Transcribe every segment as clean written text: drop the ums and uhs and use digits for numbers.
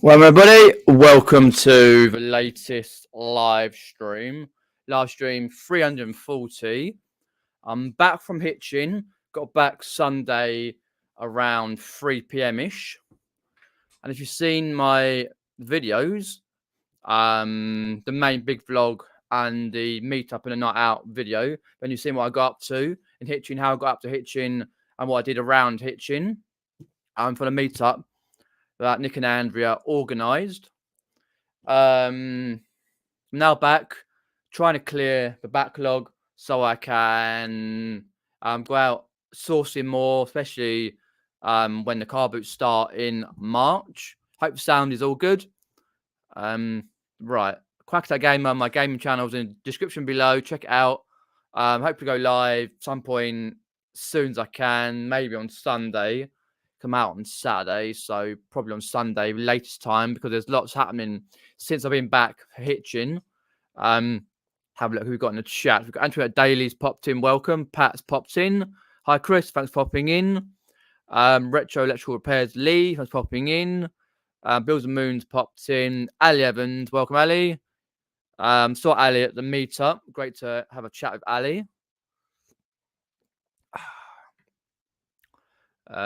Well, everybody, welcome to the latest live stream. Live stream 340. I'm back from Hitchin. Got back Sunday around 3 p.m. ish. And if you've seen my videos, the main big vlog and the meetup and the night out video, then you've seen what I got up to in Hitchin, how I got up to Hitchin, and what I did around Hitchin for the meetup that Nick and Andrea organised. Now back, trying to clear the backlog so I can go out sourcing more, especially when the Carboots start in March. Hope the sound is all good. Right, Quacktail Gamer, my gaming channel is in the description below. Check it out. Hope to go live some point soon as I can, maybe on Sunday. Come out on Saturday, so probably on Sunday, latest time, because there's lots happening since I've been back hitching. Have a look who we've got in the chat. We've got Andrew Daly's popped in. Welcome. Pat's popped in. Hi, Chris. Thanks for popping in. Retro Electrical Repairs Lee. Thanks for popping in. Bills and Moons popped in. Ali Evans. Welcome, Ali. Saw Ali at the meetup. Great to have a chat with Ali. What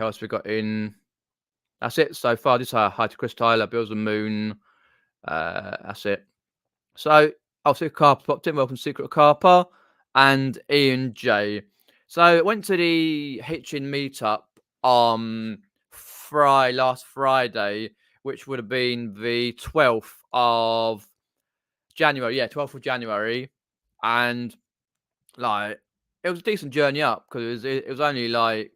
else we got in? That's it so far. This hi to Chris Tyler, Bills and Moon. That's it. So Secret Carper popped in. Welcome, Secret Carper and Ian J. So I went to the Hitchin meetup on last Friday, which would have been the 12th of January. Yeah, 12th of January, and like it was a decent journey up because it was only like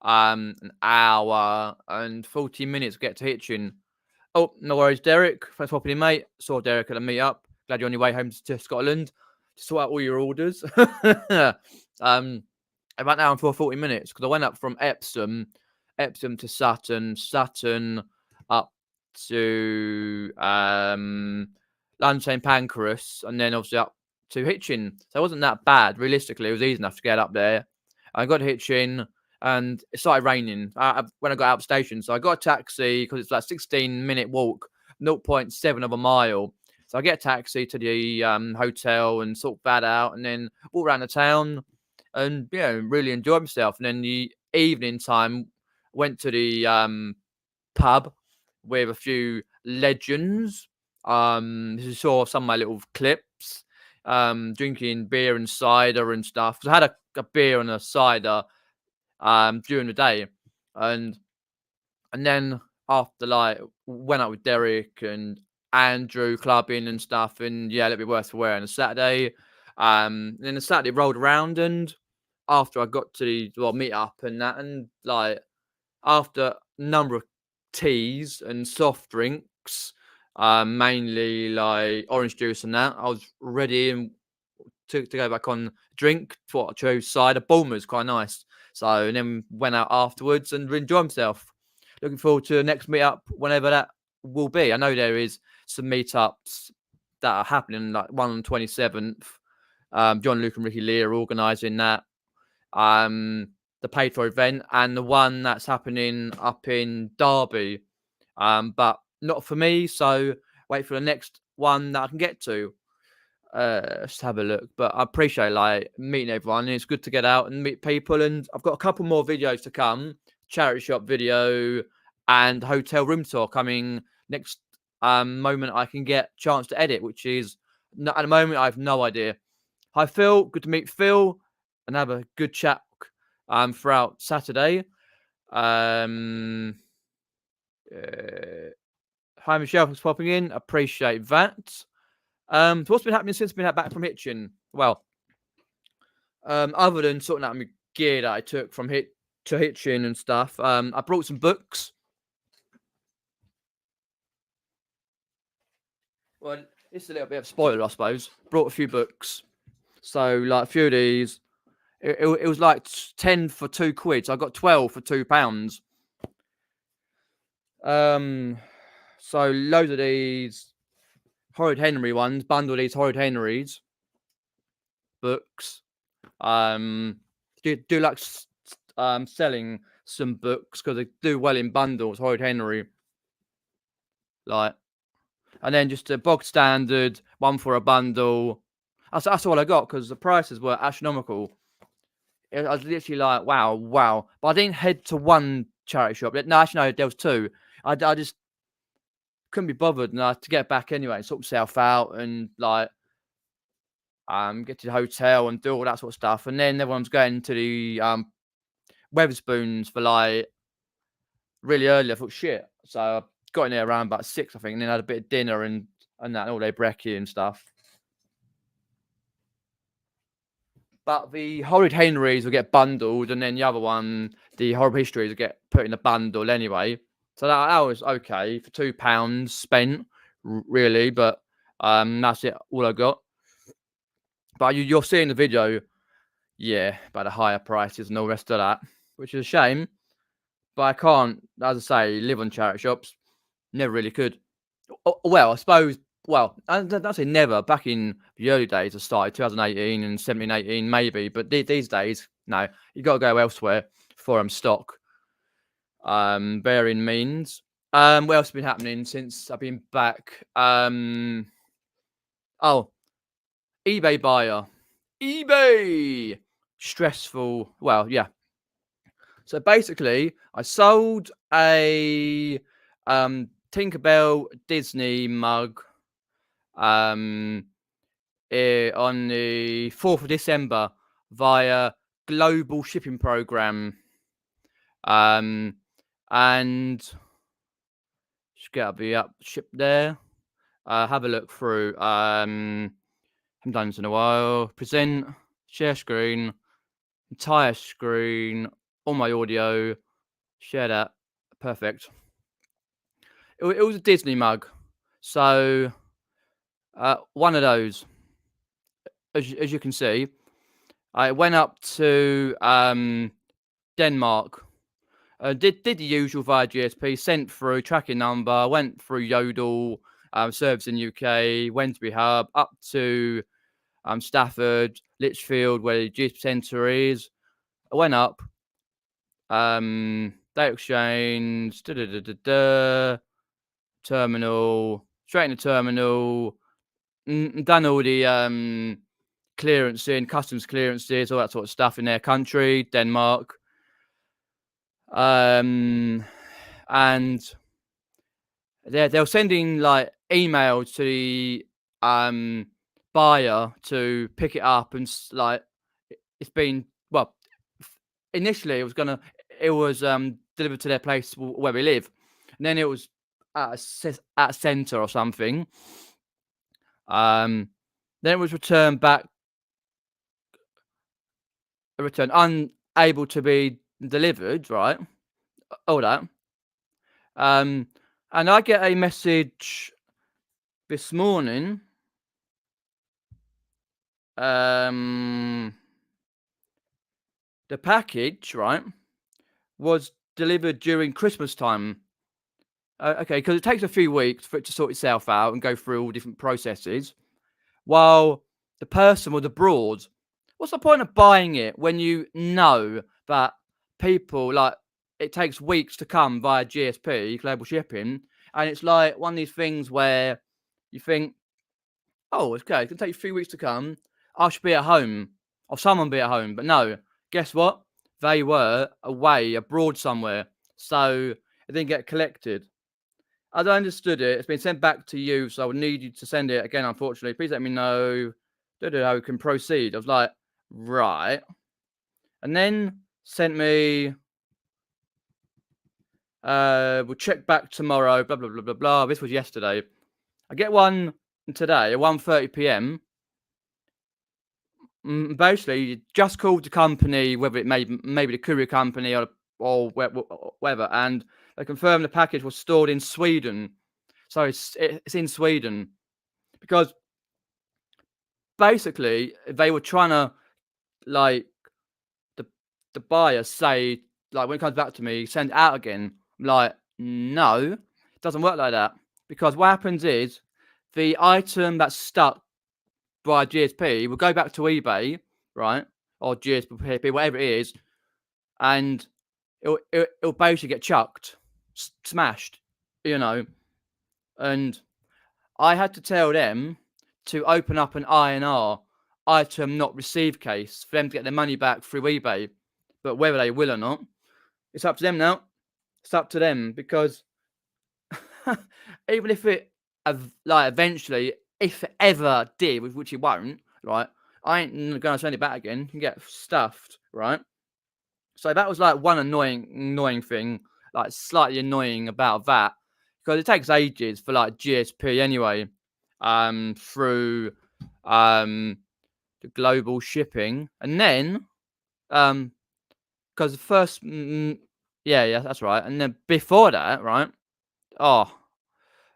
an hour and 40 minutes to get to Hitchin. Oh, no worries, Derek. Thanks for popping in, mate. Saw Derek at a meetup. Glad you're on your way home to Scotland to sort out all your orders. About an hour and 40 minutes because I went up from Epsom to Sutton up to London St Pancras, and then obviously up to Hitchin. So it wasn't that bad. Realistically, it was easy enough to get up there. I got to Hitchin and it started raining when I got out of the station. So I got a taxi because it's like 16-minute walk, 0.7 of a mile. So I get a taxi to the hotel and sort that out, and then walk around the town and really enjoy myself. And then the evening time, went to the pub with a few legends. You saw some of my little clips, drinking beer and cider and stuff. I had a beer and a cider during the day, and then after, like, went out with Derek and Andrew clubbing and stuff, and a little bit worse for wear on a Saturday. And then the Saturday rolled around, and after I got to the meet up and that, and like after a number of teas and soft drinks, mainly like orange juice and that, I was ready and to go back on drink. What I chose cider. Bulmer's quite nice. So, and then went out afterwards and enjoyed myself. Looking forward to the next meetup, whenever that will be. I know there is some meetups that are happening, like one on the 27th. John, Luke and Ricky Lee are organising that. The paid for event, and the one that's happening up in Derby. But not for me, so wait for the next one that I can get to. Let's have a look. But I appreciate like meeting everyone. It's good to get out and meet people. And I've got a couple more videos to come. Charity shop video and hotel room tour coming next moment I can get a chance to edit, which is at the moment I have no idea. Hi Phil, good to meet Phil and have a good chat throughout Saturday. Hi Michelle, thanks for popping in. Appreciate that. So what's been happening since I've been back from Hitchin? Well, other than sorting out my gear that I took from Hitchin and stuff, I brought some books. Well, it's a little bit of a spoiler, I suppose. Brought a few books. So, like, a few of these, it was like 10 for £2. So I got 12 for £2. So loads of these Horrid Henry ones, bundle these Horrid Henrys books. Do like selling some books because they do well in bundles. Horrid Henry, like, and then just a bog standard one for a bundle. That's all I got because the prices were astronomical. I was literally like, wow. But I didn't head to one charity shop. No, actually, no, there was two. I just couldn't be bothered, and I had to get back anyway, sort myself out, and like, get to the hotel and do all that sort of stuff. And then everyone's going to the Weatherspoons for like really early. I thought shit, so I got in there around about 6, I think, and then had a bit of dinner and that all day brekkie and stuff. But the Horrid Henrys will get bundled, and then the other one, the Horrible Histories, will get put in a bundle anyway. So that was okay for £2 spent, really. But that's it, all I got. But you'll see in the video, yeah, about the higher prices and all the rest of that, which is a shame. But I can't, as I say, live on charity shops. Never really could. Well, I suppose. Well, I don't say never. Back in the early days, I started 2018 and 17, 18 maybe. But these days, no, you got to go elsewhere for stock. Varying means. What else has been happening since I've been back? Oh, eBay buyer. eBay. Stressful. Well, yeah. So basically, I sold a Tinkerbell Disney mug on the 4th of December via global shipping program. And just get the ship there. Have a look through. Haven't done this in a while. Present, share screen, entire screen, all my audio. Share that. Perfect. It was a Disney mug. So one of those, as you can see, I went up to Denmark. Did the usual via GSP, sent through tracking number, went through Yodel, service in UK, Wensby Hub, up to Stafford, Lichfield, where the GSP centre is. I went up, data exchange, terminal, straight in the terminal, done all the clearancing, customs clearances, all that sort of stuff in their country, Denmark. And they're sending like emails to the buyer to pick it up, and like it's been, well, initially it was delivered to their place where we live, and then it was at a centre or something. Then it was returned unable to be delivered, right? All that. And I get a message this morning. The package, right, was delivered during Christmas time. Okay, because it takes a few weeks for it to sort itself out and go through all different processes. While the person was abroad. What's the point of buying it when you know that people, like, it takes weeks to come via GSP, global shipping, and it's like one of these things where you think, oh, okay, it's going to take a few weeks to come. I should be at home, or someone be at home. But no, guess what? They were away, abroad somewhere, so it didn't get collected. I don't understood it. It's been sent back to you, so I would need you to send it again, unfortunately. Please let me know how we can proceed. I was like, right. And then sent me, we'll check back tomorrow, blah, blah, blah, blah, blah. This was yesterday. I get one today at 1:30 p.m. Basically, just called the company, whether it maybe the courier company or whatever, and they confirmed the package was stored in Sweden. So it's in Sweden, because basically they were trying to, like, the buyer say, like, when it comes back to me, send it out again. I'm like, no, it doesn't work like that, because what happens is the item that's stuck by GSP will go back to eBay, right, or GSP, whatever it is, and it'll basically get chucked, smashed, you know. And I had to tell them to open up an INR, item not received case, for them to get their money back through eBay. But whether they will or not, it's up to them now. It's up to them, because even if it, like, eventually, if it ever did, which it won't, right? I ain't gonna send it back again. You can get stuffed, right? So that was like one annoying thing, like slightly annoying about that, because it takes ages for like GSP anyway, through the global shipping, and then because the first, yeah, that's right, and then before that, right? Oh,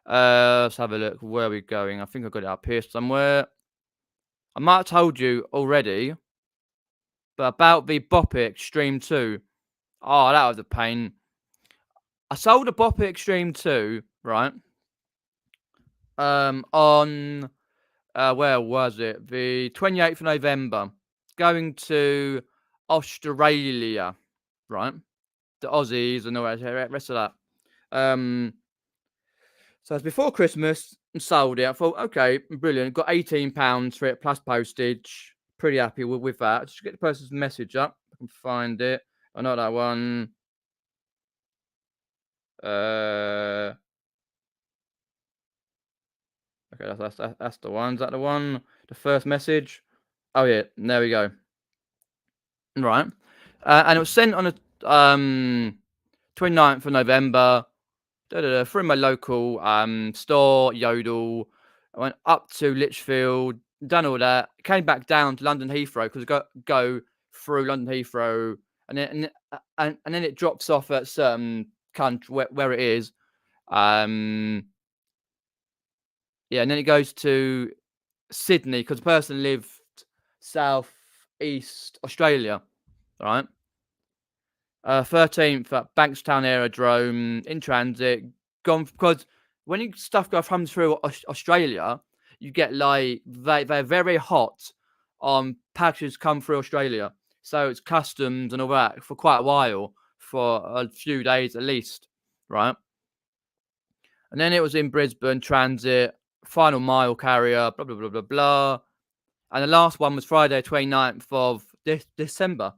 let's have a look. Where are we going? I think I got it up here somewhere. I might have told you already, but about the Bop It Extreme 2. Oh, that was a pain. I sold a Bop It Extreme 2, right? On where was it? The 28th of November. Going to Australia, right? The Aussies and all that rest of that. So it's before Christmas and sold it. I thought, okay, brilliant. Got £18 for it plus postage. Pretty happy with that. Just get the person's message up. I can find it. Oh, not that one. Okay, that's the one. Is that the one? The first message? Oh yeah, there we go. Right. And it was sent on the 29th of November. Through my local store, Yodel. I went up to Lichfield, done all that, came back down to London Heathrow, because I go through London Heathrow, and then it drops off at certain country where it is. Yeah, and then it goes to Sydney, because the person lived south east Australia, right? 13th at Bankstown Aerodrome, in transit, gone, because when stuff comes through Australia, you get like they're very hot on packages come through Australia, so it's customs and all that for quite a while, for a few days at least, right? And then it was in Brisbane transit, final mile carrier, blah blah blah blah blah, and the last one was Friday 29th of December.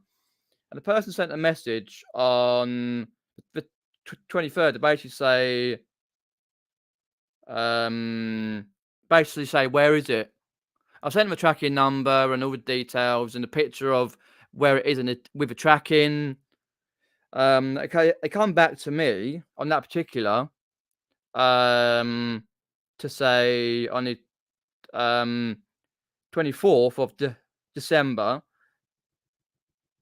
And the person sent a message on the 23rd to basically say, where is it? I sent them a tracking number and all the details and a picture of where it is with the tracking. Okay, they come back to me on that particular to say on the 24th of December.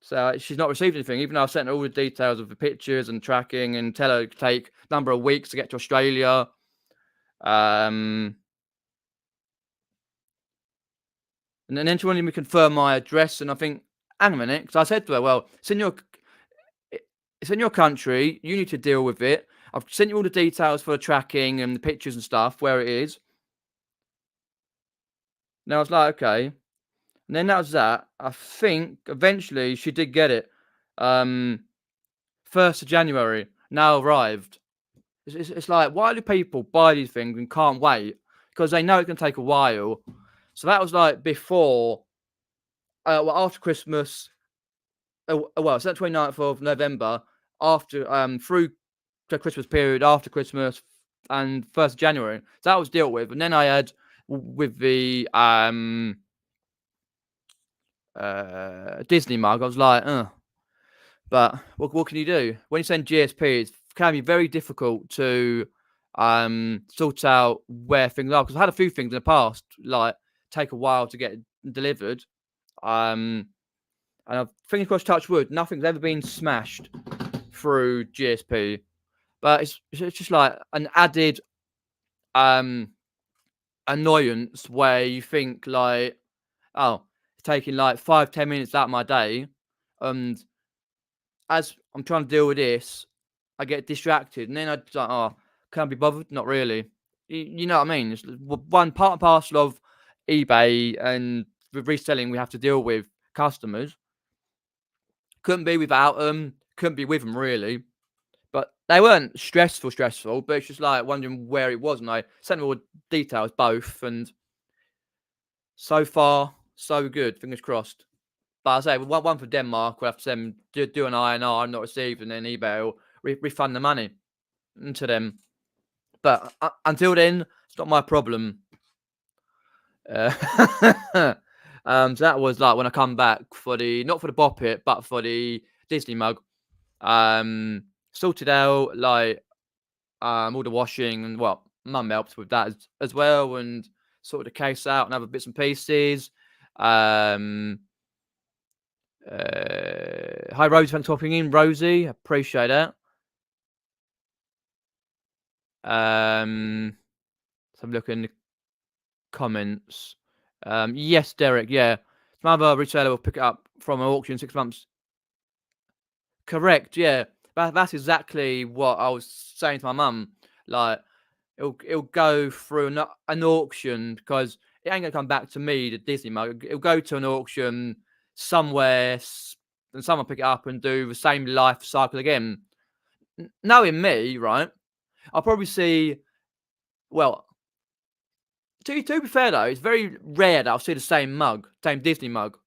So she's not received anything, even though I've sent her all the details of the pictures and tracking, and tell her it could take a number of weeks to get to Australia. And then she wanted me to confirm my address, and I think, hang a minute, because I said to her, well, it's in your country, you need to deal with it. I've sent you all the details for the tracking and the pictures and stuff, where it is. And I was like, okay. And then that was that. I think eventually she did get it. 1st of January, now arrived. It's like, why do people buy these things and can't wait? Because they know it can take a while. So that was like before, after Christmas. Well, so that's 29th of November, after through the Christmas period, after Christmas, and 1st of January. So that was dealt with. And then I had with the Disney mug, I was like, but what can you do? When you send GSP, it can be very difficult to sort out where things are. Because I had a few things in the past, like, take a while to get delivered. And I've, fingers crossed, touch wood, nothing's ever been smashed through GSP. But it's just like an added annoyance where you think like, oh, it's taking like 5-10 minutes out of my day, and as I'm trying to deal with this, I get distracted, and then I just like, oh, can't be bothered. Not really. You know what I mean? It's one part and parcel of eBay and the reselling. We have to deal with customers. Couldn't be without them. couldn't be with them really. But they weren't stressful, but it's just like wondering where it was, and I sent them all the details, both, and so far, so good. Fingers crossed. But I say one for Denmark, we'll have to send do an INR, not received, and then eBay will refund the money to them. But until then, it's not my problem. So that was like when I come back for not for the Bop It, but for the Disney mug. Sorted out like all the washing, and mum helped with that as well, and sorted the case out and other bits and pieces. Hi Rosie, thanks for popping in, Rosie. Appreciate that. Let's have a look in the comments. Yes, Derek, yeah. Some other retailer will pick it up from an auction 6 months. Correct, yeah. That's exactly what I was saying to my mum. Like, it'll go through an auction, because it ain't gonna come back to me, the Disney mug. It'll go to an auction somewhere, and someone pick it up and do the same life cycle again. Knowing me, right, I'll probably see. Well, to be fair though, it's very rare that I'll see the same Disney mug.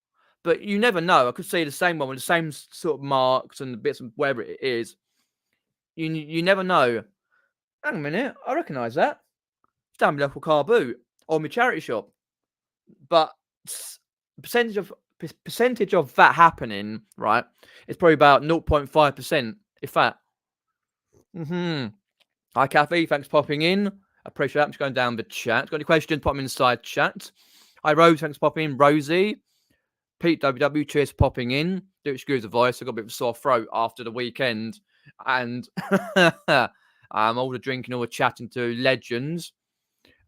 But you never know. I could see the same one with the same sort of marks and bits of whatever it is. You never know. Hang a minute, I recognise that. It's down my local car boot or my charity shop. But percentage of that happening, right? It's probably about 0.5%, if that. Hi Kathy, thanks for popping in. Appreciate that. I'm just going down the chat. Got any questions? Pop them inside chat. Hi Rose, thanks for popping in. Rosie. Pete WW, cheers for popping in. Do excuse the voice. I got a bit of a sore throat after the weekend, and all the drinking, all the chatting to legends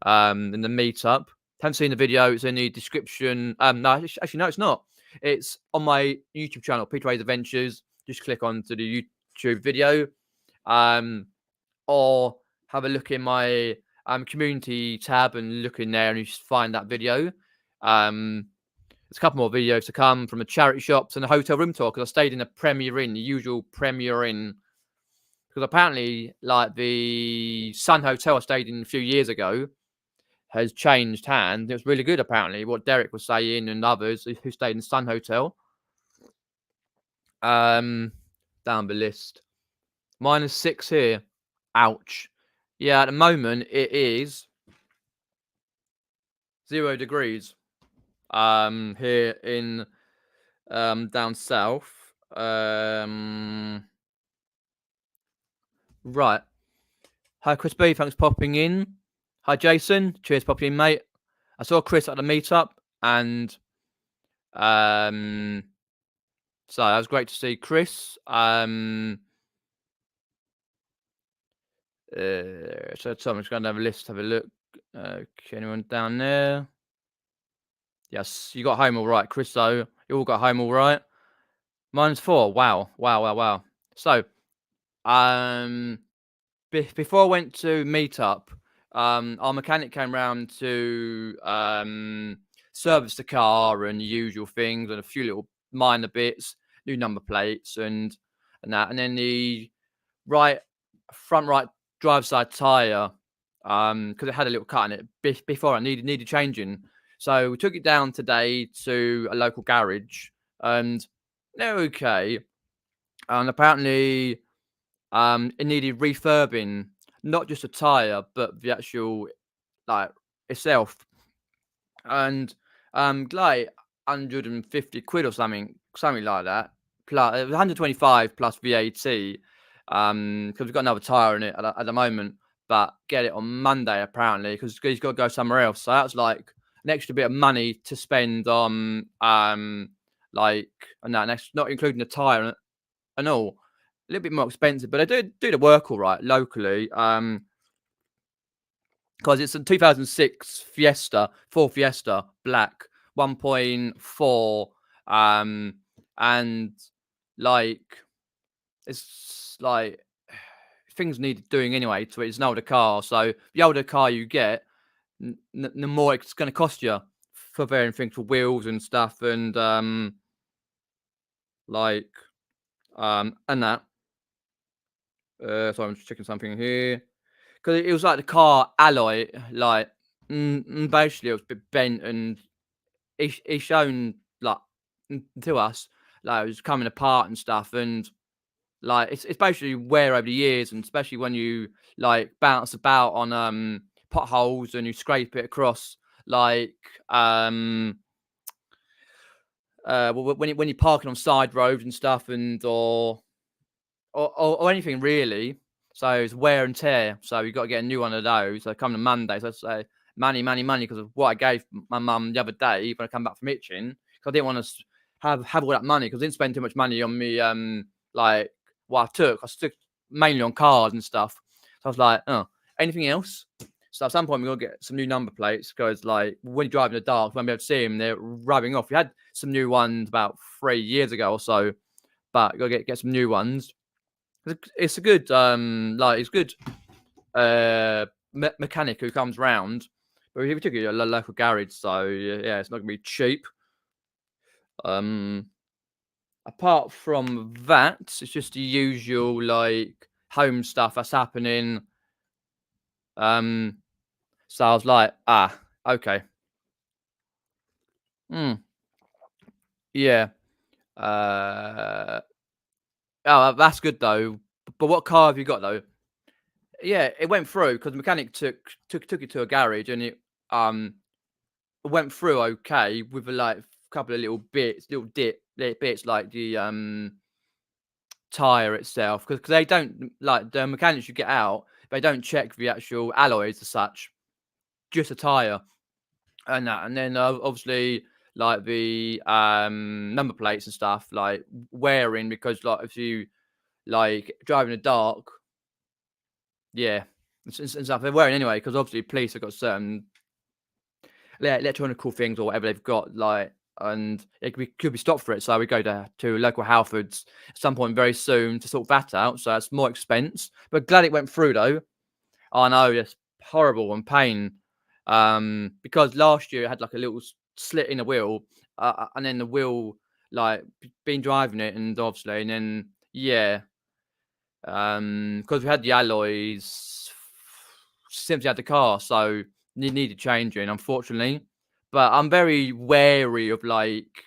in the meetup. Haven't seen the video. It's in the description. No, actually, no, it's not. It's on my YouTube channel, Peter Wray's Adventures. Just click onto the YouTube video, or have a look in my community tab and look in there, and you just find that video. There's a couple more videos to come from the charity shops and the hotel room tour, because I stayed in a Premier Inn, the usual Premier Inn. Because apparently, like, the Sun Hotel I stayed in a few years ago has changed hands. It was really good, apparently, what Derek was saying and others who stayed in the Sun Hotel. Down the list. -6 here. Ouch. Yeah, at the moment, it is 0 degrees. Here in down south. Right. Hi Chris B, thanks for popping in. Hi Jason, cheers for popping in, mate. I saw Chris at the meetup, and so that was great to see Chris. So I'm just going to have a list, have a look. Anyone down there? Yes, you got home all right, Chris. So you all got home all right. -4. Wow. So, before I went to meetup, our mechanic came round to service the car and the usual things, and a few little minor bits, new number plates and that, and then the front right drive side tire, because it had a little cut in it before I needed changing. So we took it down today to a local garage, and they're okay. And apparently, it needed refurbing, not just a tire, but the actual itself. And like 150 quid or something like that. Plus, it was 125 plus VAT. Because we've got another tire in it at the moment, but get it on Monday apparently, because he's got to go somewhere else. So that's like an extra bit of money to spend on and that's not including the tire and all. A little bit more expensive, but they do the work all right locally. Because it's a 2006 Ford Fiesta Black 1.4, and it's like things need doing anyway to it. It's an older car, so the older car you get, the more it's going to cost you for varying things, for wheels and stuff, and And that. So I'm just checking something here because it was like the car alloy, like basically it was a bit bent, and he shown like to us like it was coming apart and stuff, and like it's basically wear over the years, and especially when you like bounce about on potholes and you scrape it across like when you're parking on side roads and stuff, and or anything really. So it's wear and tear. So you've got to get a new one of those. So come to Monday, so I say money, money, money, because of what I gave my mum the other day when I come back from Hitchin. Because I didn't want to have all that money, because I didn't spend too much money on me like what I took. I took mainly on cars and stuff. So I was like, oh, anything else? So at some point we're gonna get some new number plates, because like when you drive in the dark, you won't be able to see them. They're rubbing off. We had some new ones about 3 years ago or so, but you gotta get some new ones. It's a good like it's good mechanic who comes round, but we took it to a local garage, so yeah, it's not gonna be cheap. Apart from that, it's just the usual like home stuff that's happening. So I was like, okay, yeah. Uh, oh, that's good though. But what car have you got though? Yeah, it went through because the mechanic took it to a garage, and it went through okay with a like couple of little bits, bits like the tire itself, because they don't like the mechanics you get out. They don't check the actual alloys as such, just a tire and that, and then obviously like the number plates and stuff like wearing, because like if you like drive in the dark, yeah, and stuff they're wearing anyway, because obviously police have got certain electronical things or whatever they've got, like, and it could be stopped for it. So we go to local Halfords at some point very soon to sort that out. So that's more expense. But glad it went through though. I know it's horrible and pain. Because last year it had like a little slit in the wheel, and then the wheel like been driving it, and obviously, and then yeah, because we had the alloys since we had the car, so needed changing, unfortunately. But I'm very wary of like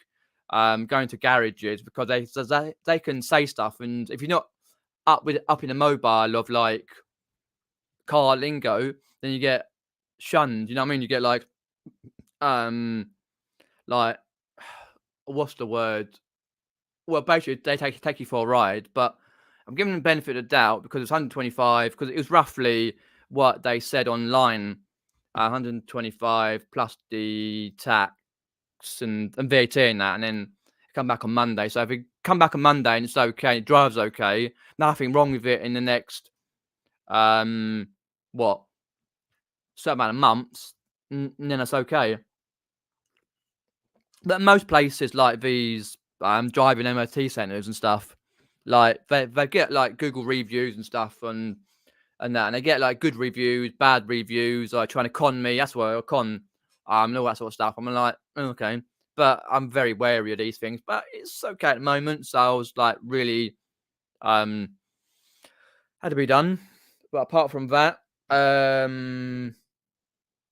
going to garages, because they can say stuff, and if you're not up in the mobile of like car lingo, then you get shunned. You know what I mean? You get um like what's the word? Well, basically they take you for a ride, but I'm giving them the benefit of the doubt because it's 125, because it was roughly what they said online, 125 plus the tax and VAT and that, and then come back on Monday. So if it come back on Monday and it's okay, it drives okay, nothing wrong with it in the next what certain amount of months, and then that's okay. But most places like these driving MOT centres and stuff, like they get like Google reviews and stuff, and that, and they get like good reviews, bad reviews, like trying to con me. That's why I con and all that sort of stuff. I'm like, okay, but I'm very wary of these things. But it's okay at the moment. So I was like really had to be done. But apart from that,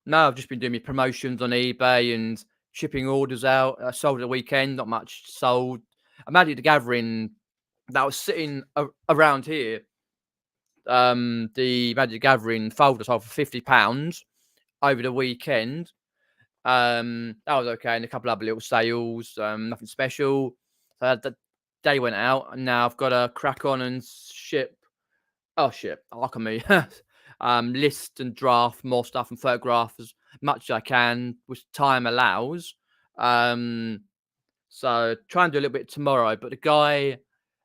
no, I've just been doing my promotions on eBay and shipping orders out. I sold at the weekend, not much sold. I managed the gathering that was sitting around here. The Magic Gathering folder sold for £50 over the weekend. That was okay, and a couple other little sales, nothing special. So the day went out, and now I've got to crack on and ship. Oh shit, alchemy. List and draft more stuff and photograph as much as I can, which time allows. So try and do a little bit tomorrow. But the guy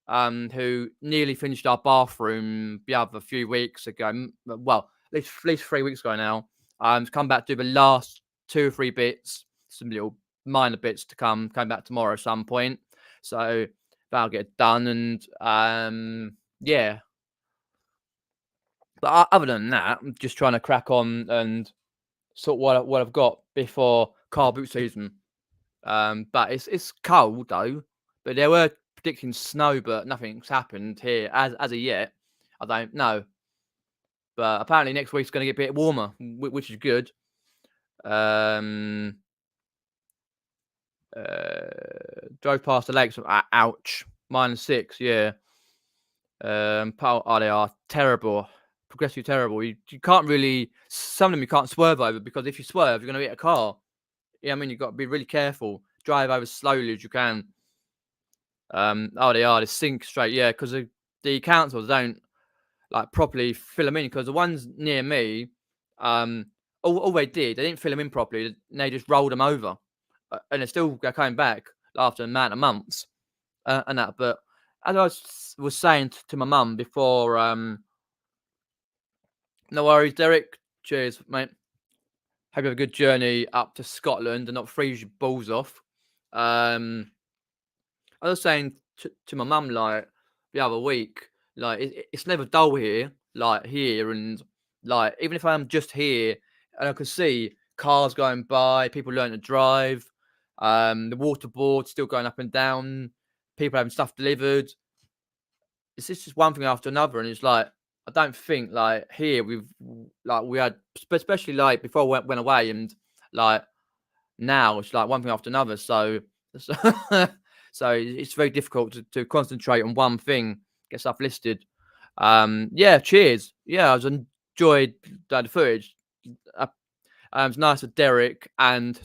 who nearly finished our bathroom the other few weeks ago, well, at least 3 weeks ago now, to come back to do the last 2 or 3 bits, some little minor bits to come back tomorrow at some point. So that'll get done, and yeah. But other than that, I'm just trying to crack on and sort what I've got before car boot season. But it's cold though. But predicting snow, but nothing's happened here as of yet. I don't know. But apparently next week's going to get a bit warmer, which is good. Drove past the lakes. Ouch. -6. Yeah. They are terrible. Progressively terrible. You can't really. Some of them you can't swerve over, because if you swerve, you're going to hit a car. Yeah, I mean, you've got to be really careful. Drive over as slowly as you can. They sink straight. Yeah, because the councils don't like properly fill them in, because the ones near me, all they didn't fill them in properly. They just rolled them over, and they're still coming back after an amount of months, and that. But as I was saying to my mum before, no worries, Derek. Cheers, mate. Hope you have a good journey up to Scotland and not freeze your balls off. I was saying to my mum, like, the other week, like, it's never dull here, and like, even if I am just here and I can see cars going by, people learn to drive, the waterboard's still going up and down, people having stuff delivered. It's just one thing after another, and it's like, I don't think like here we had, especially like before I went away, and like now it's like one thing after another. So it's very difficult to concentrate on one thing, get stuff listed. Yeah, cheers. Yeah, I was enjoyed the footage. It's nice of Derek and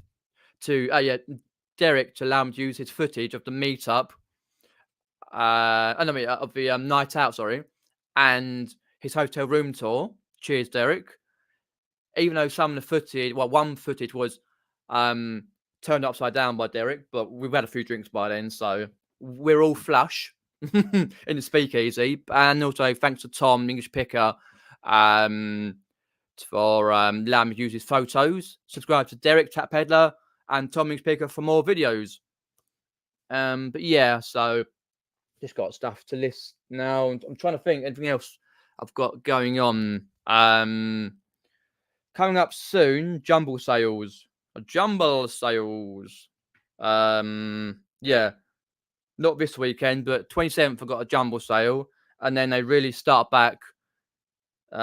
Derek to allow him to use his footage of the meetup. Of the night out, sorry, and his hotel room tour. Cheers, Derek. Even though some of the footage, one footage was turned upside down by Derek, but we've had a few drinks by then, so we're all flush in the speakeasy. And also thanks to Tom, English Picker, for allowing me to use his photos. Subscribe to Derek, Tap Peddler, and Tom, English Picker for more videos. But yeah, so just got stuff to list now. I'm trying to think anything else I've got going on. Coming up soon, jumble sales. Yeah, not this weekend, but 27th I've got a jumble sale, and then they really start back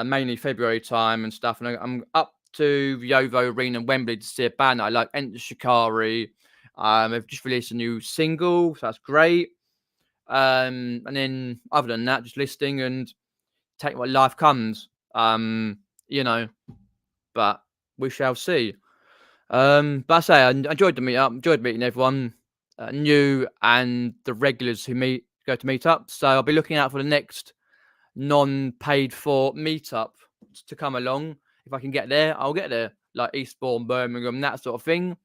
mainly February time and stuff. And I'm up to the Ovo Arena in Wembley to see a band I like, Enter Shikari. They've just released a new single, so that's great. And then other than that, just listing and take what life comes. But we shall see. But I say I enjoyed the meetup, enjoyed meeting everyone new and the regulars who go to meet up. So I'll be looking out for the next non-paid for meetup to come along. If I can get there, I'll get there. Like Eastbourne, Birmingham, that sort of thing.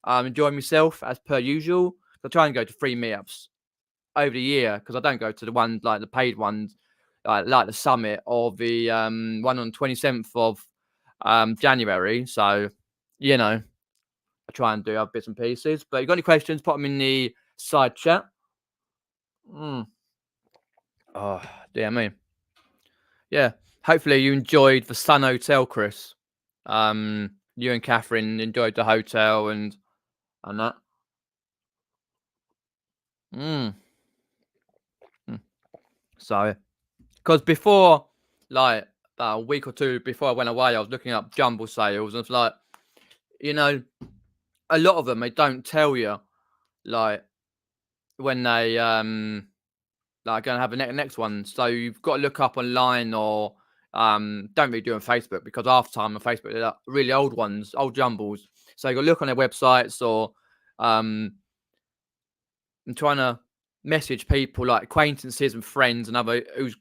Enjoy myself as per usual. I try and go to 3 meetups over the year, because I don't go to the ones like the paid ones, like the summit or the one on 27th of January. So, I try and do other bits and pieces. But you got any questions, put them in the side chat. Oh, dear me. Yeah. Hopefully you enjoyed the Sun Hotel, Chris. You and Catherine enjoyed the hotel and that. So, because before, like, about a week or two before I went away, I was looking up jumble sales, and it's like, a lot of them, they don't tell you, like, when they going to have the next one. So you've got to look up online, or don't really do on Facebook, because half the time on Facebook they're really old ones, old jumbles. So you got to look on their websites, or I'm trying to message people like acquaintances and friends and other who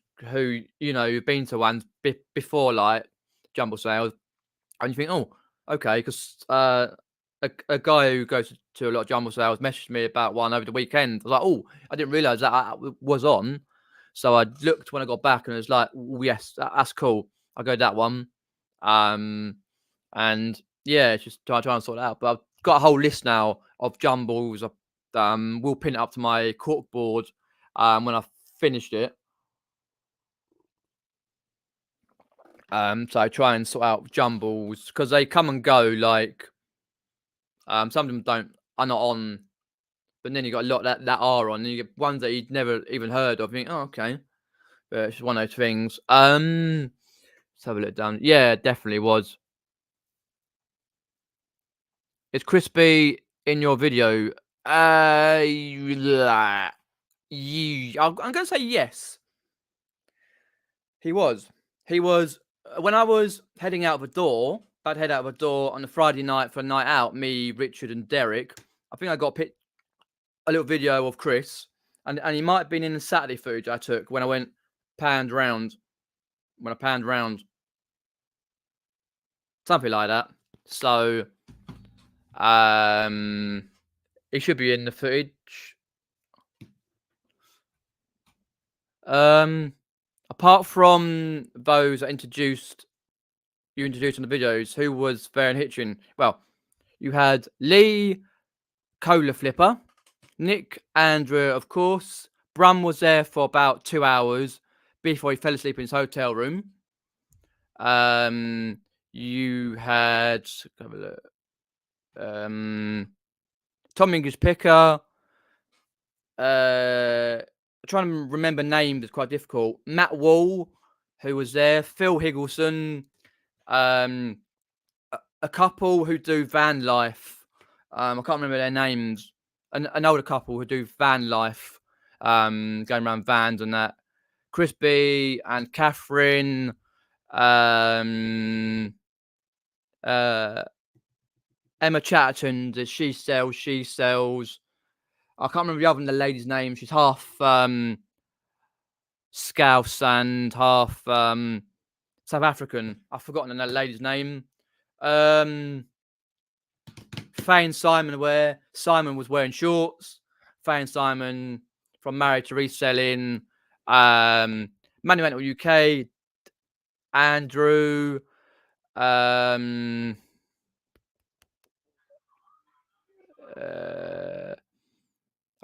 who've been to ones before, like jumble sales, and you think, oh, okay, because a guy who goes to a lot of jumble sales messaged me about one over the weekend. I was like, oh, I didn't realize that was on. So I looked when I got back, and it was like, oh, yes, that's cool. I'll go to that one. And yeah, it's just trying to sort it out. But I've got a whole list now of jumbles. We'll pin it up to my cork board when I've finished it. So I try and sort out jumbles, because they come and go. Like, some of them are not on but then you got a lot that are on, and you get ones that you'd never even heard of. You think, oh, okay, but it's just one of those things. Let's have a look down. Yeah, definitely was. Is crispy in your video? I'm gonna say yes. He was. He was. When I was heading out the door, about to head out the door on a Friday night for a night out, me, Richard, and Derek. I think I got a little video of Chris, and he might have been in the Saturday footage I took when I went panned round. When I panned round, something like that. So, he should be in the footage. Apart from those that you introduced in the videos, who was there in Hitchin? Well, you had Lee, Cola Flipper, Nick, Andrew, of course. Brum was there for about 2 hours before he fell asleep in his hotel room. You had have a look. Tom English Picker. Trying to remember names is quite difficult. Matt Wall, who was there. Phil Higgleson. A couple who do van life. I can't remember their names. An older couple who do van life. Going around vans and that. Crispy and Catherine. Emma Chatterton, she sells. I can't remember the lady's name. She's half Scouse and half South African. I've forgotten that lady's name. Faye and Simon were. Simon was wearing shorts. Faye and Simon from Married to Reselling. Manual UK. Andrew. I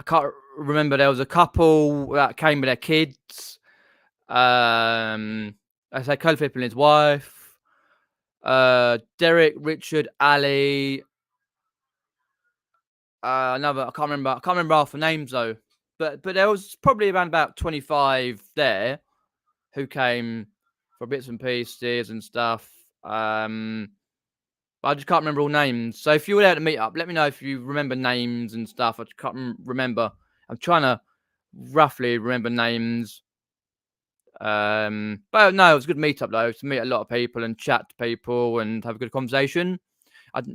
can't remember. There was a couple that came with their kids. I say Cole Flipper and his wife. Derek, Richard, Ali. Another. I can't remember half the names though. But there was probably around about 25 there who came for bits and pieces and stuff. I just can't remember all names. So if you were there to meet up, let me know if you remember names and stuff. I just can't remember. I'm trying to roughly remember names. But no, it was a good meetup though, to meet a lot of people and chat to people and have a good conversation.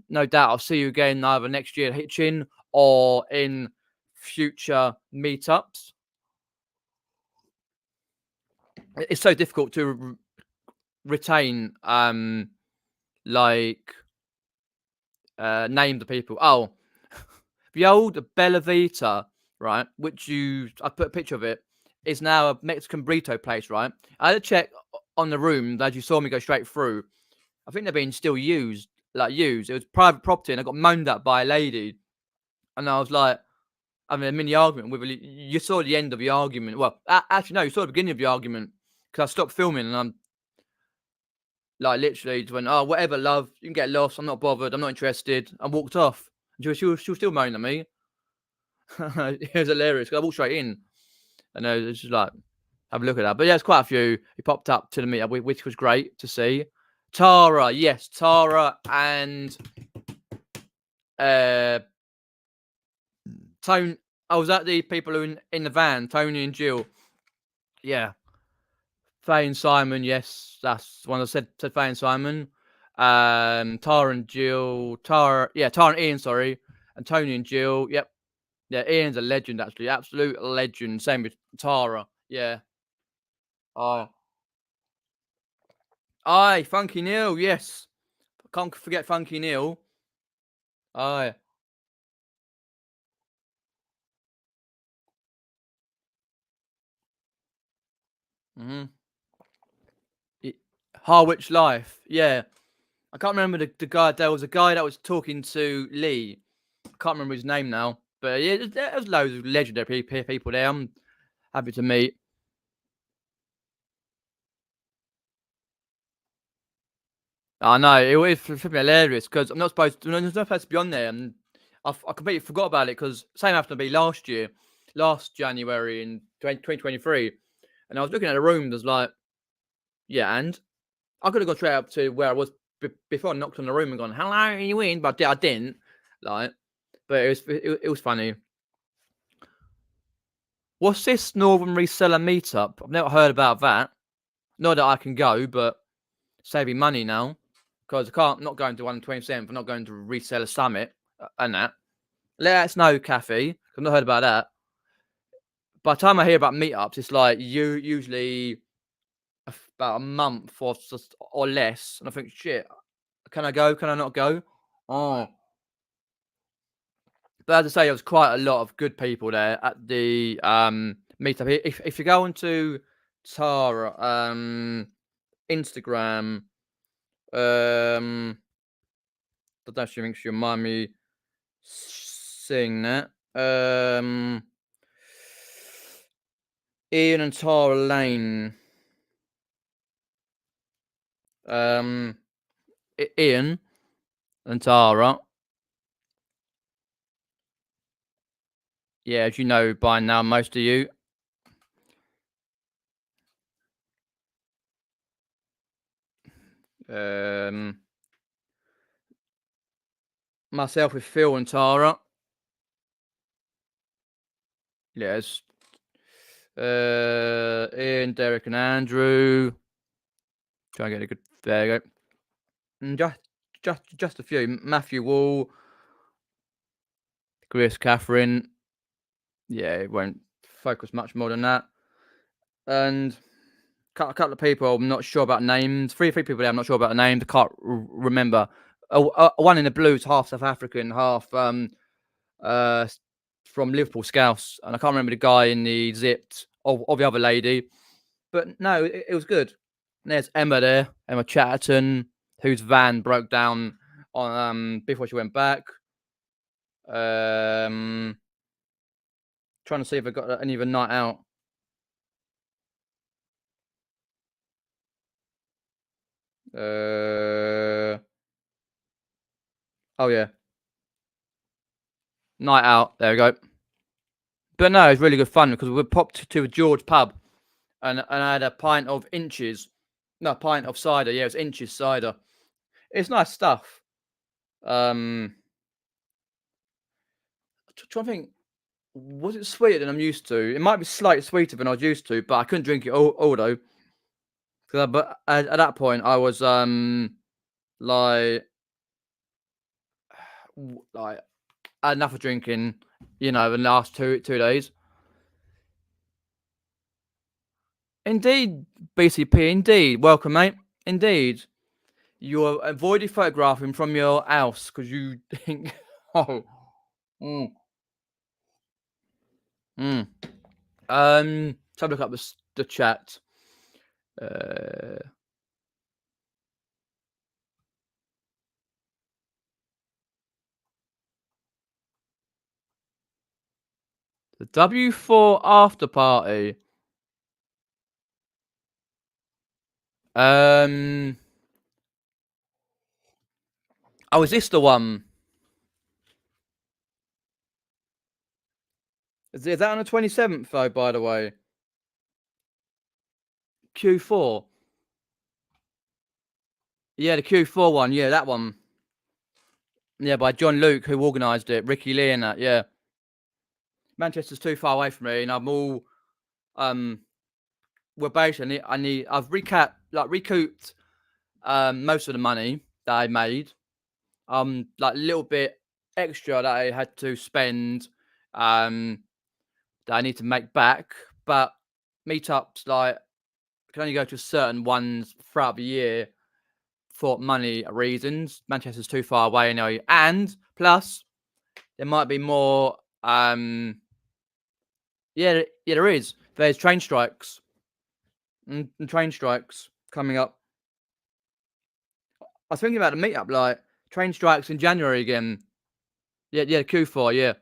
No doubt I'll see you again either next year at Hitchin or in future meetups. It's so difficult to retain like names of people. Oh, the old Bella Vita, right? Which I put a picture of it. Is now a Mexican burrito place, right? I had to check on the room as you saw me go straight through. I think they're being still used. It was private property, and I got moaned at by a lady, and I was like, having a mini argument with her. You saw the end of the argument. Well, actually, no, you saw the beginning of the argument because I stopped filming and I'm like literally just went, oh, whatever, love, you can get lost. I'm not bothered. I'm not interested. I walked off. And she was still moaning at me. It was hilarious because I walked straight in, and it was just like, have a look at that. But yeah, there's quite a few who popped up to the meetup, which was great to see. Tara, yes, Tara and Tone. I was at the people who in the van, Tony and Jill. Yeah. Faye and Simon, yes, that's one I said Faye and Simon. Tara and Jill, Tara and Ian, sorry, and Tony and Jill. Yep, yeah, Ian's a legend actually, absolute legend. Same with Tara, yeah. Aye, Funky Neil, yes, can't forget Funky Neil. Aye. Harwich Life, yeah. I can't remember the guy. There was a guy that was talking to Lee. I can't remember his name now. But yeah, there was loads of legendary people there. I'm happy to meet. I know, it was flipping hilarious because I'm not supposed to be on there. And I completely forgot about it because same happened to me last January in 2023, and I was looking at the room. There's like, yeah, and I could have gone straight up to where I was before I knocked on the room and gone, "Hello, are you in?" But I didn't. Like, but it was funny. What's this Northern Reseller meetup? I've never heard about that. Not that I can go, but saving money now because not going to one on 27th. I'm not going to Reseller Summit and that. Let us know, Kathy. I've not heard about that. By the time I hear about meetups, it's like usually about a month or less, and I think, shit, can I go? Can I not go? Oh, but as I say, there was quite a lot of good people there at the meetup. If you go onto Tara Instagram, I don't think she'll mind me saying that. Ian and Tara Lane. Ian and Tara. Yeah, as you know by now, most of you. Myself with Phil and Tara. Yes. Ian, Derek, and Andrew. Try and get a good. There you go. And just a few. Matthew Wall, Chris, Catherine. Yeah, it won't focus much more than that. And a couple of people I'm not sure about names. Three people there I'm not sure about the names. I can't remember. One in the blues, half South African, half from Liverpool Scouts, and I can't remember the guy in the zipped or the other lady. But no, it was good. And there's Emma there, Emma Chatterton, whose van broke down on before she went back. Trying to see if I got any of a night out. Oh yeah, night out. There we go. But no, it was really good fun because we popped to a George pub, and I had a pint of Inches. No, a pint of cider. Yeah, it was Inches cider. It's nice stuff. Trying to think, was it sweeter than I'm used to? It might be slightly sweeter than I was used to, but I couldn't drink it all though. But at that point, I was like I had enough of drinking, the last two days. Indeed, BCP. Indeed, welcome, mate. Indeed, you avoided photographing from your house because you think, oh, mm, mm. Let's have a look up the chat. The W4 after party. Oh, is this the one? Is that on the 27th though? By the way, Q4. Yeah, the Q4 one. Yeah, that one. Yeah, by John Luke, who organised it. Ricky Lee and that. Yeah. Manchester's too far away from me, and I'm all well, basically, I've recouped most of the money that I made. Like a little bit extra that I had to spend, that I need to make back. But meetups like can only go to certain ones throughout the year for money reasons. Manchester's too far away, and plus there might be more. Yeah, there is. There's train strikes. And train strikes coming up. I was thinking about the meetup, like train strikes in January again. Yeah, Q4, yeah.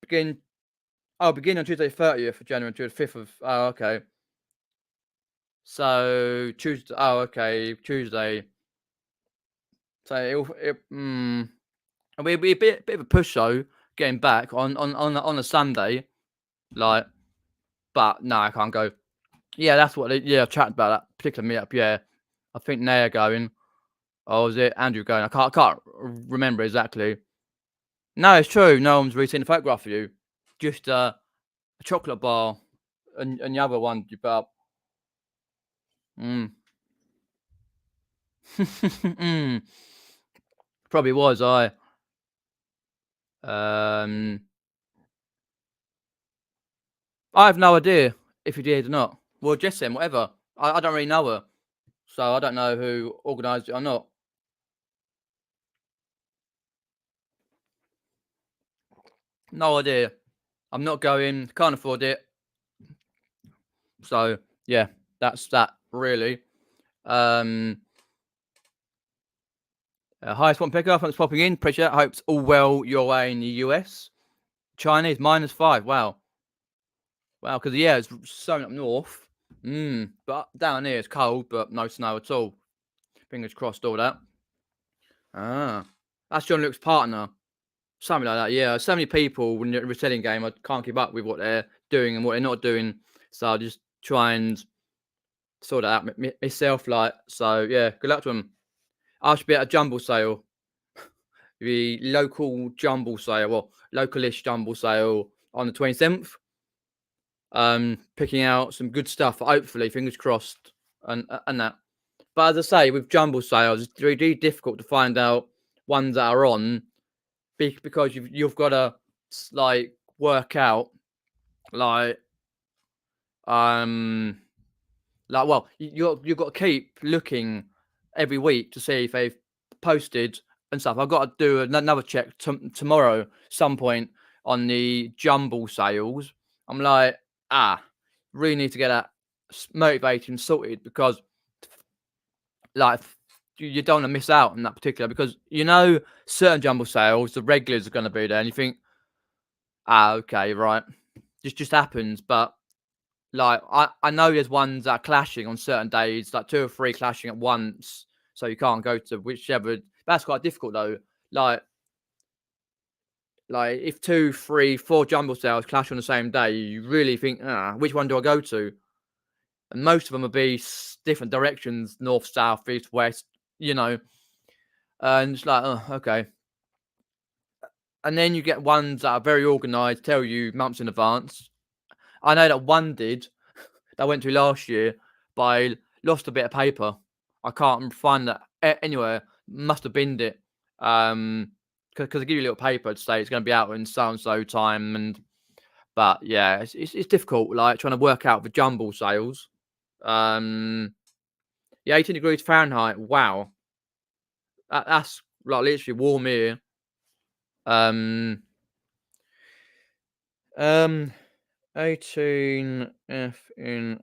Begin on Tuesday 30th of January to the 5th of. Oh, okay. So Tuesday. Oh, okay, Tuesday. So And we'd be a bit of a push though, getting back on a Sunday, like. But no, I can't go. Yeah, that's what. I've chatted about that particular meetup. Yeah, I think they're going. Oh, is it Andrew going? I can't remember exactly. No, it's true. No one's really seen a photograph of you. Just a chocolate bar, and the other one you put up. Mm. Mm. Probably was I. Um, I have no idea if you did or not. Well, just then, whatever. I don't really know her, so I don't know who organised it or not. No idea. I'm not going. Can't afford it. So yeah, that's that really. Um, Hi, Swamp Picker. Thanks for popping in. Appreciate it. Hope it's all well your way in the US. Chinese -5. Wow, wow. Because yeah, it's snowing up north. But down here it's cold, but no snow at all. Fingers crossed, all that. Ah, that's John Luke's partner. Something like that. Yeah, so many people when you're in a reselling game, I can't keep up with what they're doing and what they're not doing. So I just try and sort it out myself. Like, so yeah, good luck to them. I should be at a jumble sale, the local jumble sale, well, localish jumble sale on the 27th. Picking out some good stuff, hopefully, fingers crossed, and that. But as I say, with jumble sales, it's really difficult to find out ones that are on because you've got to like work out like um well, you've got to keep looking every week to see if they've posted and stuff. I've got to do another check tomorrow, some point on the jumble sales. I'm like, really need to get that motivated and sorted because, like, you don't want to miss out on that particular because certain jumble sales, the regulars are going to be there, and you think, okay, right, this just happens, but like, I know there's ones that are clashing on certain days, like 2 or 3 clashing at once, so you can't go to whichever. That's quite difficult though. Like if 2, 3, 4 jumble sales clash on the same day, you really think, which one do I go to? And most of them will be different directions, north, south, east, west, you know. And it's like, oh, okay. And then you get ones that are very organised, tell you months in advance. I know that one did that I went to last year, but I lost a bit of paper. I can't find that anywhere. Must have binned it. Because they give you a little paper to say it's going to be out in so and so time, but yeah, it's difficult. Like trying to work out the jumble sales. Yeah, 18 degrees Fahrenheit. Wow, that's like literally warm here. Um, um, 18 F in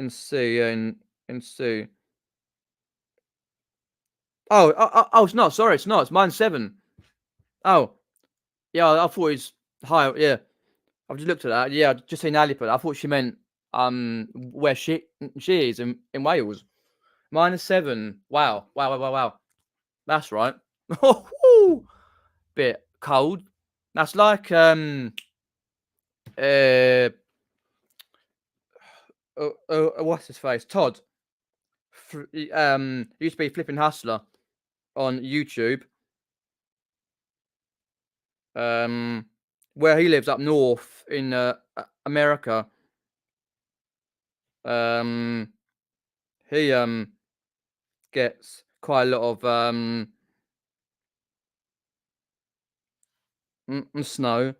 C, yeah, in C. Oh, it's not. Sorry, it's not. It's -7. Oh, yeah, I thought it's higher. Yeah, I've just looked at that. Yeah, I've just seen Ali put it. I thought she meant where she is in Wales. -7. Wow, wow, wow, wow, wow. That's right. Oh, bit cold. That's like uh, what's his face? Todd. Used to be Flipping Hustler on YouTube. Where he lives up north in America. Um, he gets quite a lot of snow.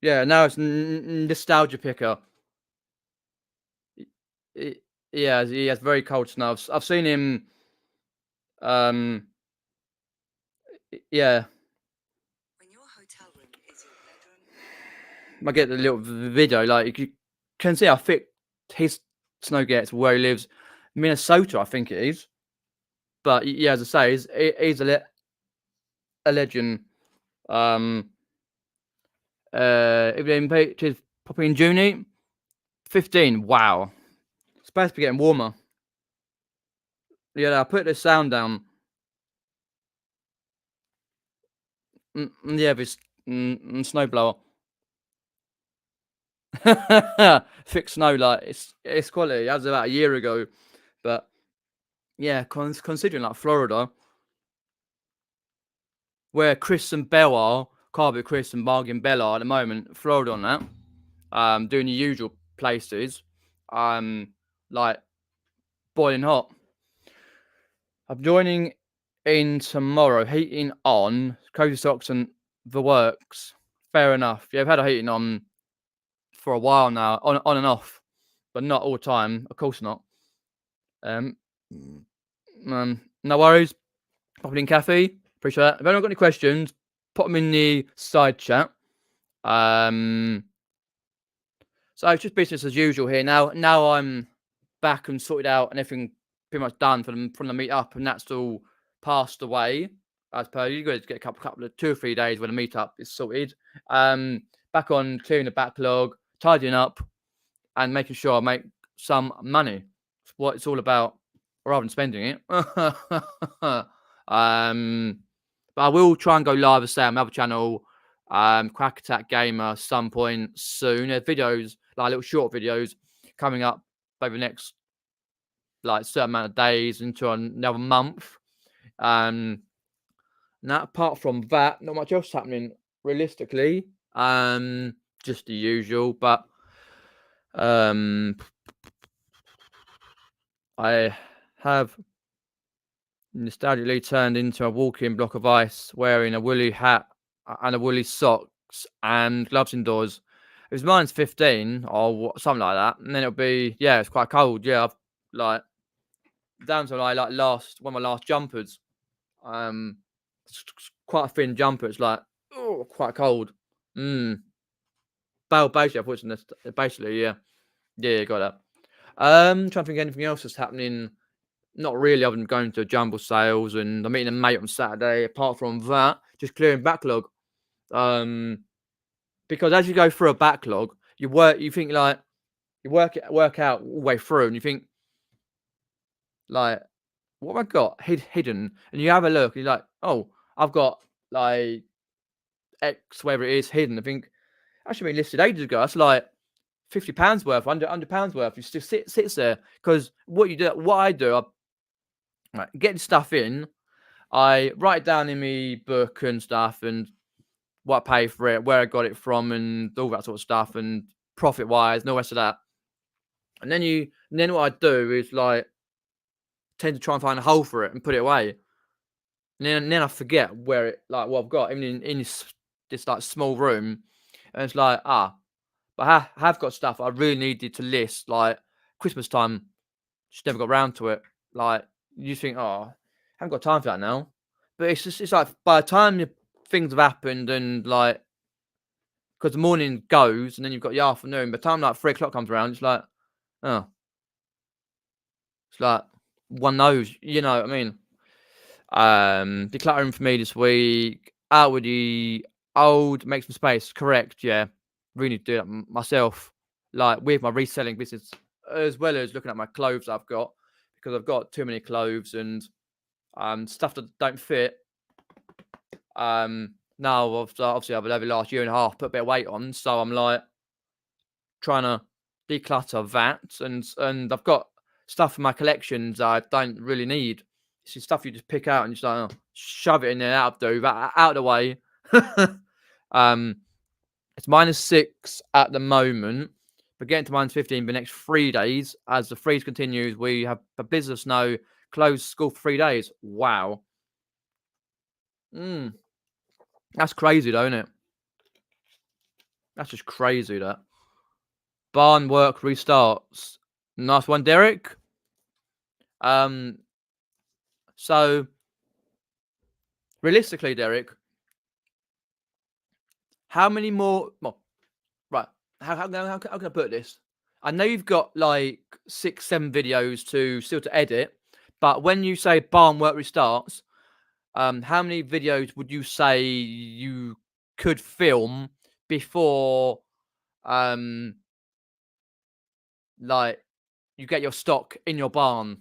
Yeah, now it's nostalgia picker. He has very cold snow. I've seen him. Um, yeah, When your hotel room is your bedroom. I get the little video. Like you can see how thick his snow gets where he lives, Minnesota, I think it is. But yeah, as I say, he's a legend. If they pictures popping in Junie, 15. Wow. It's supposed to be getting warmer. Yeah, I'll put the sound down. Yeah, this snowblower. Thick snow, like it's quality. That was about a year ago, but yeah, considering like Florida, where Chris and Bell are, Carboot Chris and Bargain Bell are at the moment, Florida on that, doing the usual places, like boiling hot. I'm joining in tomorrow, heating on, cozy socks and the works. Fair enough. Yeah, I've had a heating on for a while now, on and off, but not all the time. Of course not. No worries. Popping in cafe. Appreciate that. If anyone got any questions, put them in the side chat. So it's just business as usual here. Now I'm back and sorted out and everything pretty much done from the meetup, and that's all passed away. As per, you guys get a couple of 2 or 3 days when the meetup is sorted. Back on clearing the backlog, tidying up, and making sure I make some money. It's what it's all about, rather than spending it. But I will try and go live, as I say, on my other channel, Crack Attack Gamer, some point soon. There's videos, like little short videos, coming up over the next like certain amount of days into another month. Now, apart from that, not much else happening realistically. Just the usual, but I have nostalgically turned into a walking block of ice, wearing a woolly hat and a woolly socks and gloves indoors. It was minus 15 or something like that, and then it'll be it's quite cold. Yeah, I've like down to like one of my last jumpers. It's quite a thin jumper. It's like quite cold. Basically, unfortunately, basically, yeah, got that. Trying to think of anything else that's happening. Not really, other than going to jumble sales, and I'm meeting a mate on Saturday. Apart from that, just clearing backlog. Because as you go through a backlog, you think like you work out all the way through, and you think like, what have I got hidden? And you have a look, and you're like, oh, I've got like X, whatever it is, hidden. I think I should have been listed ages ago. That's like £50 worth, £100 worth. You still sits there because what I do, I get the stuff in. I write it down in my book and stuff, and what I pay for it, where I got it from, and all that sort of stuff, and profit wise, and all the rest of that. And then what I do is like tend to try and find a hole for it and put it away. And then I forget where it, like what I've got, even in this like small room, and it's like but I have got stuff I really needed to list, like Christmas time. Just never got around to it. Like you think, I haven't got time for that now. But it's like by the time things have happened, and like because the morning goes and then you've got the afternoon, by the time like 3 o'clock comes around, it's like, it's like one knows, you know what I mean? Decluttering for me this week. Out with the old, make some space. Correct, yeah. Really need to do that myself. Like with my reselling business, as well as looking at my clothes I've got, because I've got too many clothes and stuff that don't fit. Now obviously I've over the last year and a half put a bit of weight on, so I'm like trying to declutter that, and I've got stuff in my collections I don't really need. It's stuff you just pick out and just like shove it in there, out of the way. It's -6 at the moment, but getting to -15 the next 3 days. As the freeze continues, we have a blizzard of snow, closed school for 3 days. Wow. That's crazy though, isn't it? That's just crazy, that. Barn work restarts. Nice one, Derek. So realistically, Derek, how many more? Well, right. How can I put this? I know you've got like 6, 7 videos still to edit, but when you say barn work restarts, how many videos would you say you could film before like you get your stock in your barn.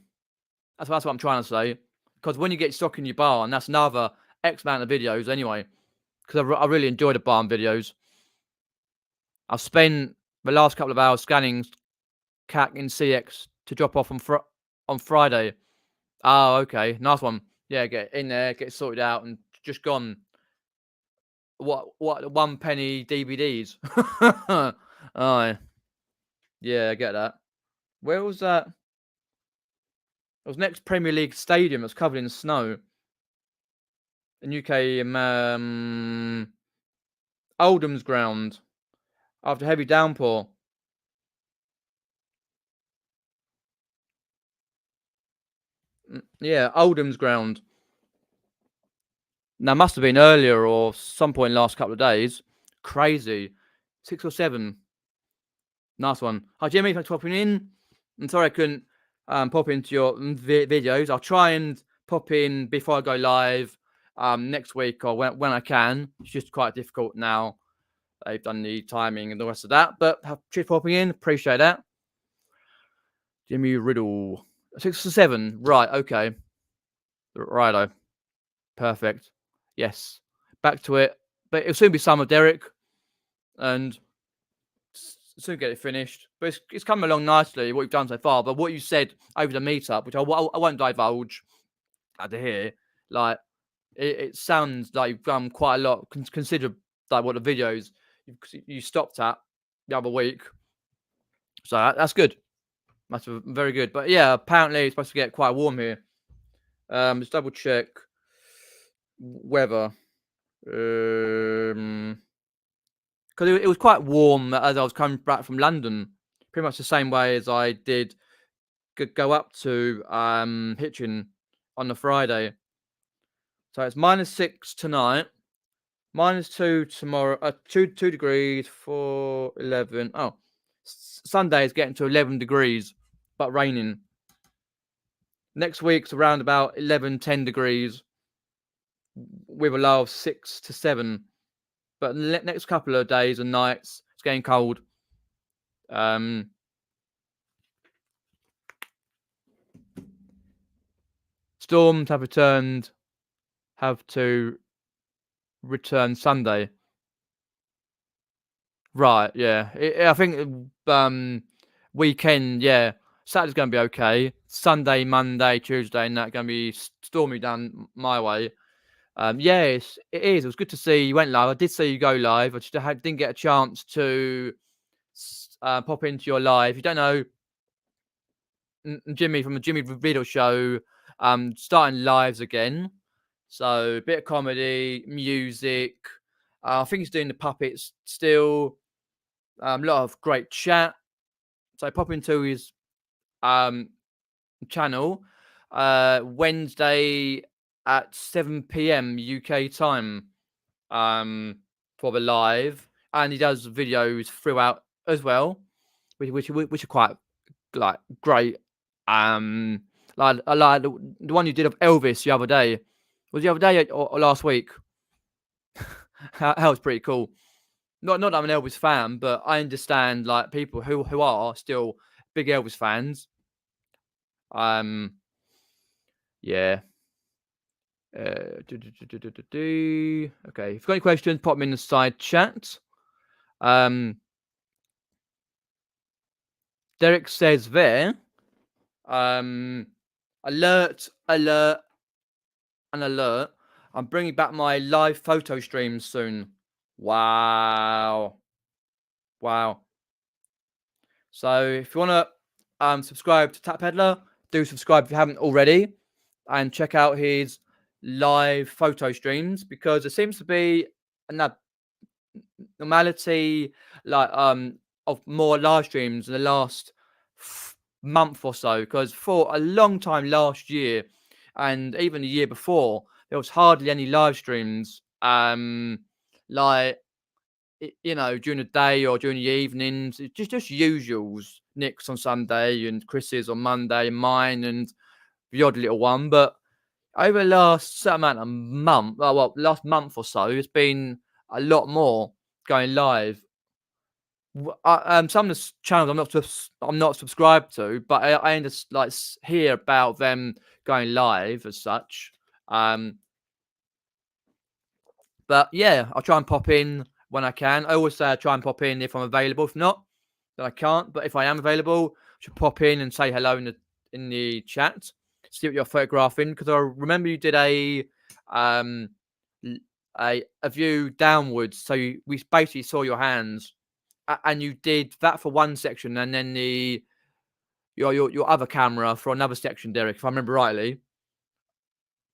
That's what I'm trying to say. Because when you get stock in your barn, that's another X amount of videos anyway. Because I really enjoy the barn videos. I've spent the last couple of hours scanning CAC in CX to drop off on Friday. Oh, okay, nice one. Yeah, get in there, get it sorted out, and just gone. What 1 penny DVDs? Oh, yeah, I get that. Where was that? It was next Premier League stadium that's covered in snow. In UK, Oldham's ground after heavy downpour. Yeah, Oldham's ground. Now, must have been earlier or some point in the last couple of days. Crazy. 6 or 7. Nice one. Hi, Jimmy. Thanks for popping in. I'm sorry I couldn't pop into your videos. I'll try and pop in before I go live next week or when I can. It's just quite difficult now. They've done the timing and the rest of that. But cheers for popping in. Appreciate that. Jimmy Riddle. 6 or 7. Right. Okay. Righto. Perfect. Yes. Back to it. But it'll soon be summer, Derek. And soon get it finished. But it's come along nicely, what you've done so far. But what you said over the meetup, which I won't divulge out of here, like, it sounds like you've done quite a lot, consider like what the videos you stopped at the other week. So that's good. That's very good. But yeah, apparently it's supposed to get quite warm here. Just double check weather. Because it was quite warm as I was coming back from London. Pretty much the same way as I did go up to Hitchin on the Friday. So it's -6 tonight, -2 tomorrow, 2 degrees, 4, 11. Oh, Sunday is getting to 11 degrees, but raining. Next week's around about 11, 10 degrees with a low of 6 to 7. But the next couple of days and nights, it's getting cold. Storms have to return Sunday. Right, yeah. I think weekend, yeah. Saturday's going to be okay. Sunday, Monday, Tuesday, and that going to be stormy down my way. Yes, it is. It was good to see you went live. I did see you go live. I just didn't get a chance to pop into your live. If you don't know, Jimmy from the Jimmy Video Show, starting lives again. So a bit of comedy, music. I think he's doing the puppets still. A lot of great chat. So pop into his channel Wednesday at 7 p.m. UK time for the live, and he does videos throughout as well, which are quite like great. Like I like the one you did of Elvis the other day. Was the other day or last week? That was pretty cool. Not that I'm an Elvis fan, but I understand like people who are still big Elvis fans. Yeah. Okay, if you've got any questions, pop them in the side chat. Derek says there, alert, and alert. I'm bringing back my live photo streams soon. Wow. So if you want to subscribe to Tap Peddler, do subscribe if you haven't already, and check out his live photo streams, because there seems to be an normality like of more live streams in the last month or so, because for a long time last year and even the year before there was hardly any live streams like during the day or during the evenings. It's just usuals. Nick's on Sunday and Chris's on Monday and mine and the odd little one. But over the last certain amount of last month or so, it's been a lot more going live. Some of the channels I'm not subscribed to, but I just like hear about them going live as such. But yeah, I'll try and pop in when I can. I always say I try and pop in if I'm available. If not, then I can't. But if I am available, I should pop in and say hello in the chat. See what you're photographing, because I remember you did a view downwards, so we basically saw your hands, and you did that for one section, and then your other camera for another section, Derek, if I remember rightly.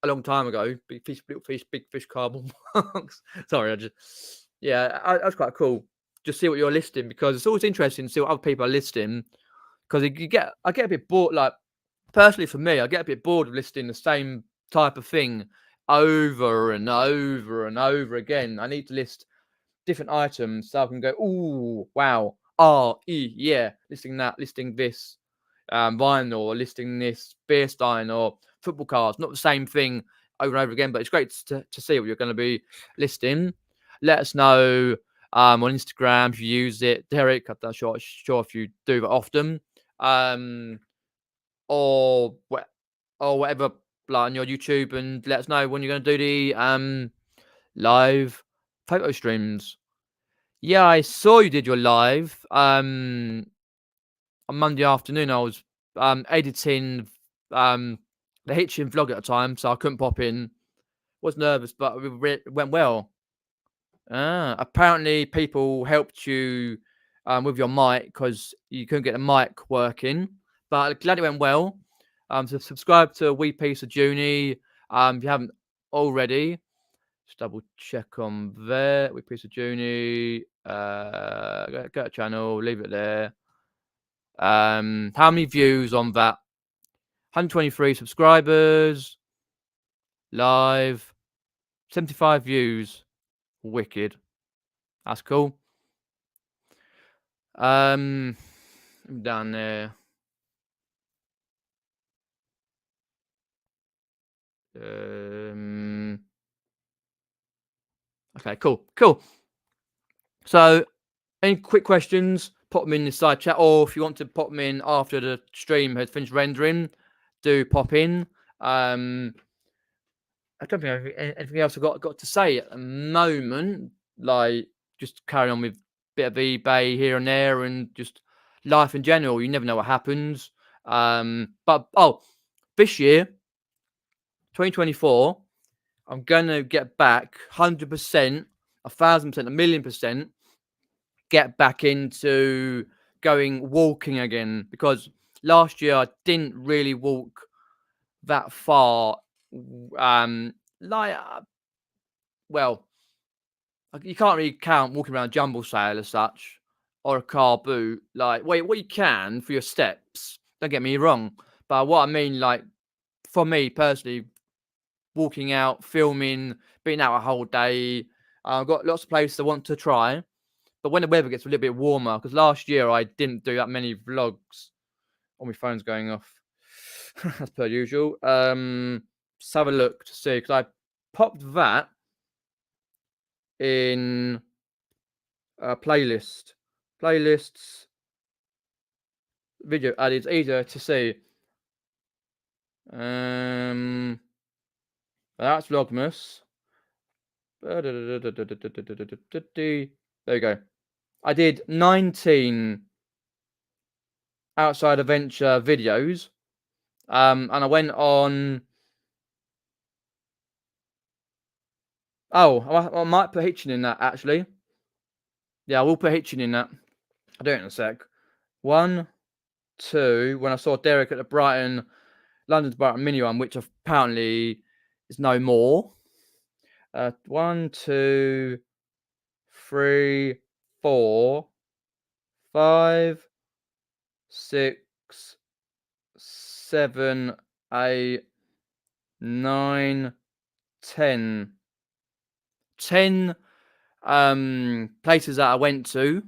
A long time ago, big fish, little fish, big fish, carbon box. Sorry, that was quite cool. Just see what you're listing, because it's always interesting to see what other people are listing. Because I get a bit bored. Like personally, for me, I get a bit bored of listing the same type of thing over and over and over again. I need to list different items so I can go, ooh, wow, yeah, listing that, listing this. Vinyl, or listing this beer stein or football cards, not the same thing over and over again, but it's great to see what you're going to be listing. Let us know on Instagram if you use it, Derek. I'm not sure if you do that often, or whatever, like on your YouTube, and let us know when you're going to do the live photo streams. Yeah, I saw you did your live on Monday afternoon. I was editing the Hitchin vlog at the time, so I couldn't pop in. Was nervous, but it went well. Apparently people helped you with your mic because you couldn't get the mic working. But glad it went well. So subscribe to Wee Piece of Junie if you haven't already. Just double check on there. Wee Piece of Junie. Go to channel, leave it there. How many views on that? 123 subscribers. Live. 75 views. Wicked. That's cool. Down there. Okay, cool. So, any quick questions, pop them in the side chat, or if you want to pop them in after the stream has finished rendering, do pop in. I don't think I have anything else I've got to say at the moment. Like, just carry on with a bit of eBay here and there, and just life in general. You never know what happens. But this year, 2024, I'm gonna get back 100%, 1,000%, 1,000,000%. Get back into going walking again, because last year I didn't really walk that far. Well, you can't really count walking around a jumble sale as such, or a car boot. Like, wait, what you can for your steps. Don't get me wrong, but what I mean, like, for me personally, walking out, filming, being out a whole day. I've got lots of places I want to try, but when the weather gets a little bit warmer, because last year I didn't do that many vlogs. Oh, my phone's going off. As per usual. Let's have a look to see, because I popped that in playlists, video added. It's easier to see. That's Vlogmas. There you go. I did 19 outside adventure videos. And I went on. Oh, I might put Hitchin in that, actually. Yeah, I will put Hitchin in that. I'll do it in a sec. 1, 2. When I saw Derek at the London's Brighton mini one, which apparently is no more. 1, 2, 3, 4, 5, 6, 7, 8, 9, 10. 10 places that I went to,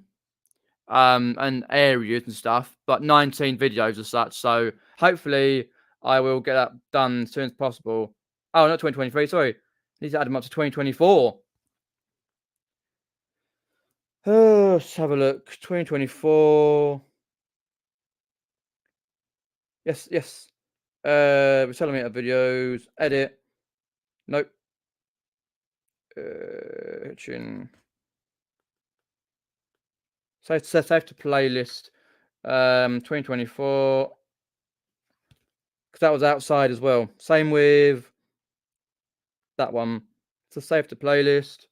and areas and stuff, but 19 videos as such. So hopefully I will get that done as soon as possible. Oh, not 2023, sorry. I need to add them up to 2024. Let's have a look. 2024. Yes, yes. Reselling videos. Edit. Nope. Hitchin. Save to playlist. 2024. Because that was outside as well. Same with that one. So save to playlist.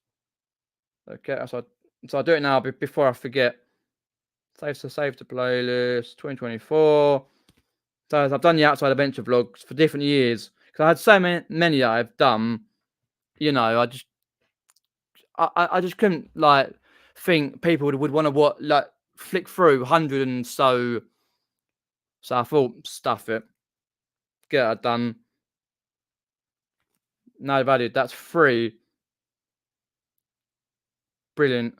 Okay, so I do it now before I forget. Save to playlist 2024. So I've done the outside adventure vlogs for different years because I had so many that I've done. You know, I just couldn't like think people would want to like flick through 100 and so. So I thought, stuff it, get that done. No value. That's free. Brilliant.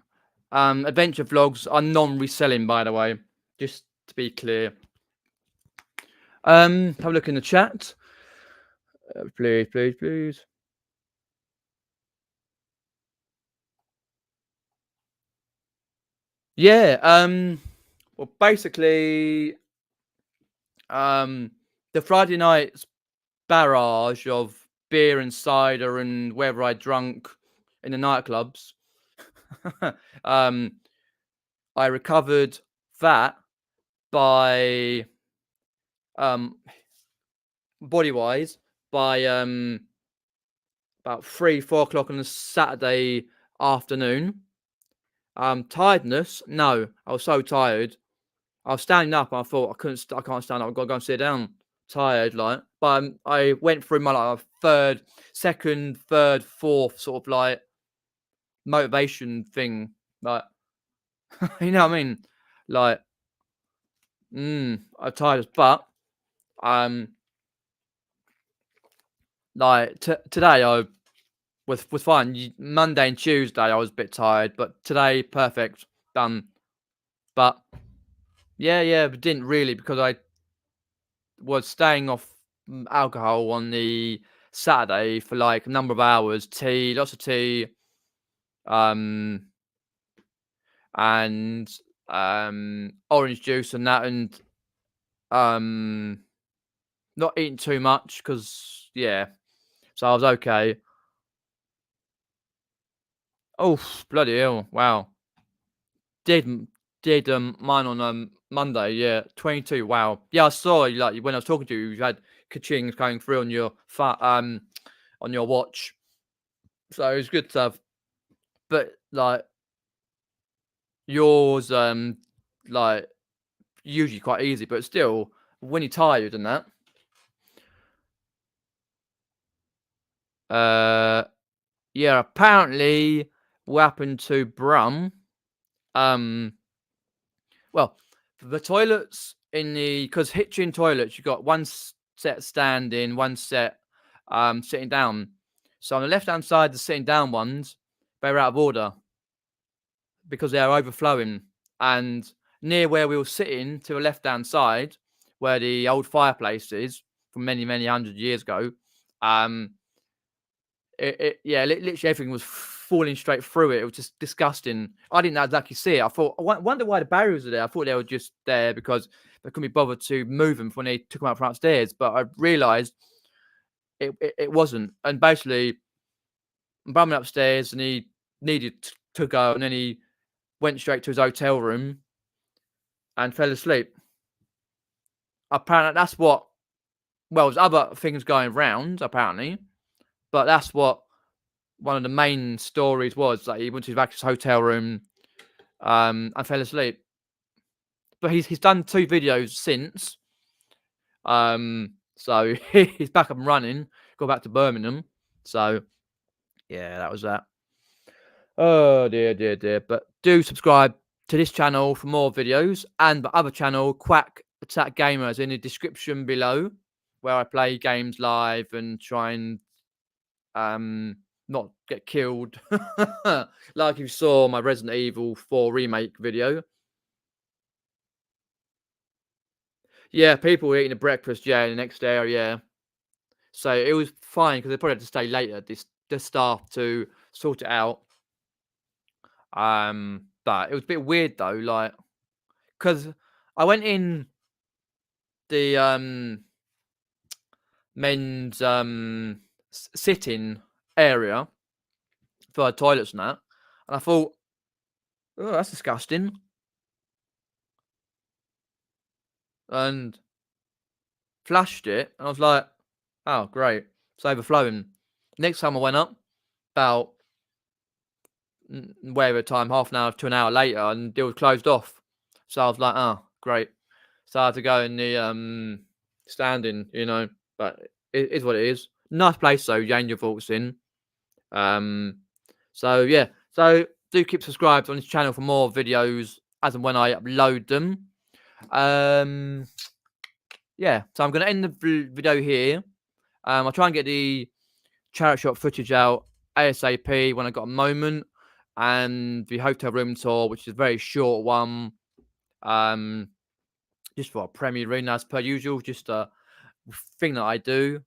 Adventure vlogs are non-reselling, by the way, just to be clear. Have a look in the chat. Please, please, please. Yeah. Well, basically, the Friday night's barrage of beer and cider and whatever I drunk in the nightclubs. I recovered that by body-wise by about 3-4 o'clock on a Saturday afternoon. Tiredness, no, I was so tired. I was standing up and I thought I can't stand up, I've got to go and sit down. Tired, like, but I went through my like second, third, fourth sort of like motivation thing, like you know what I mean? Like, I'm tired, but like today I was fine. Monday and Tuesday I was a bit tired, but today perfect, done. But yeah, but didn't really because I was staying off alcohol on the Saturday for like a number of hours. Tea, lots of tea, and orange juice and that, and not eating too much because yeah, so I was okay. Oh bloody hell! Wow, did mine on Monday? Yeah, 22. Wow, yeah, I saw like when I was talking to you, you had ka-chings going through on your on your watch, so it was good stuff. But like yours, like usually quite easy, but still when you're tired and that. Yeah, apparently what happened to Brum, well, the toilets in the because Hitchin toilets, you got one set standing, one set sitting down. So on the left hand side, the sitting down ones, they're out of order because they are overflowing. And near where we were sitting to the left hand side, where the old fireplace is from many 100 years ago, literally everything was falling straight through it. It was just disgusting. I didn't exactly see it. I thought, I wonder why the barriers are there. I thought they were just there because they couldn't be bothered to move them when they took them out from upstairs. But I realised it wasn't. And basically, I'm bumming upstairs and he needed to go. And then he went straight to his hotel room and fell asleep. Apparently, that's what, well, there's other things going round, apparently. But that's what one of the main stories was that he went to his hotel room and fell asleep. But he's done 2 videos since. So he's back up and running. Go back to Birmingham. So yeah, that was that. Oh dear. But do subscribe to this channel for more videos and the other channel, Quack Attack Gamers, in the description below, where I play games live and try and not get killed like you saw my Resident Evil 4 remake video. Yeah, people were eating a breakfast, yeah, the next day, yeah. So it was fine because they probably had to stay later, the staff, to sort it out. But it was a bit weird though, like, because I went in the men's sitting area for the toilets and that, and I thought, oh, that's disgusting, and flashed it, and I was like, oh, great, it's overflowing. Next time I went up, about whatever time, half an hour to an hour later, and the deal was closed off. So I was like, oh, great. So I had to go in the standing, but it is what it is. Nice place though, Danger Vaults in. So yeah, so do keep subscribed on this channel for more videos as and when I upload them. Yeah, so I'm going to end the video here. I'll try and get the charity shop footage out ASAP when I got a moment, and the hotel room tour, which is a very short one, just for a Premier Inn as per usual, just a thing that I do.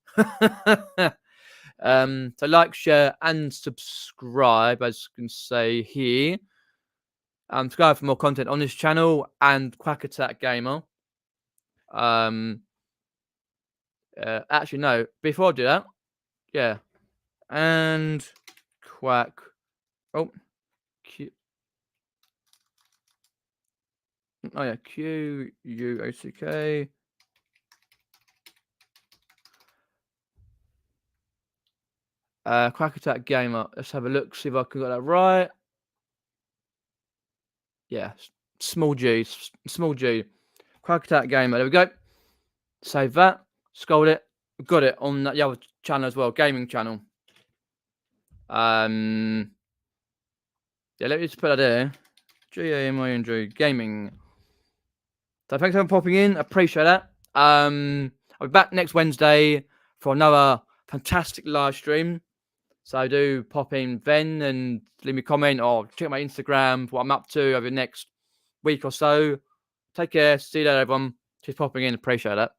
So like, share, and subscribe, as you can say here. Subscribe for more content on this channel and Quack Attack Gamer. Actually, no. Before I do that, yeah, and Quack. Oh, oh yeah, QUACK. Quack Attack Gamer. Let's have a look, see if I can get that right. Yeah, small G, small G. Quack Attack Gamer. There we go. Save that. Scroll it. Got it on the other channel as well, gaming channel. Yeah, let me just put that there. GAMING Gaming. So thanks for popping in. I appreciate that. I'll be back next Wednesday for another fantastic live stream. So do pop in then and leave me a comment or check my Instagram for what I'm up to over the next week or so. Take care. See you later, everyone. Just popping in. Appreciate that.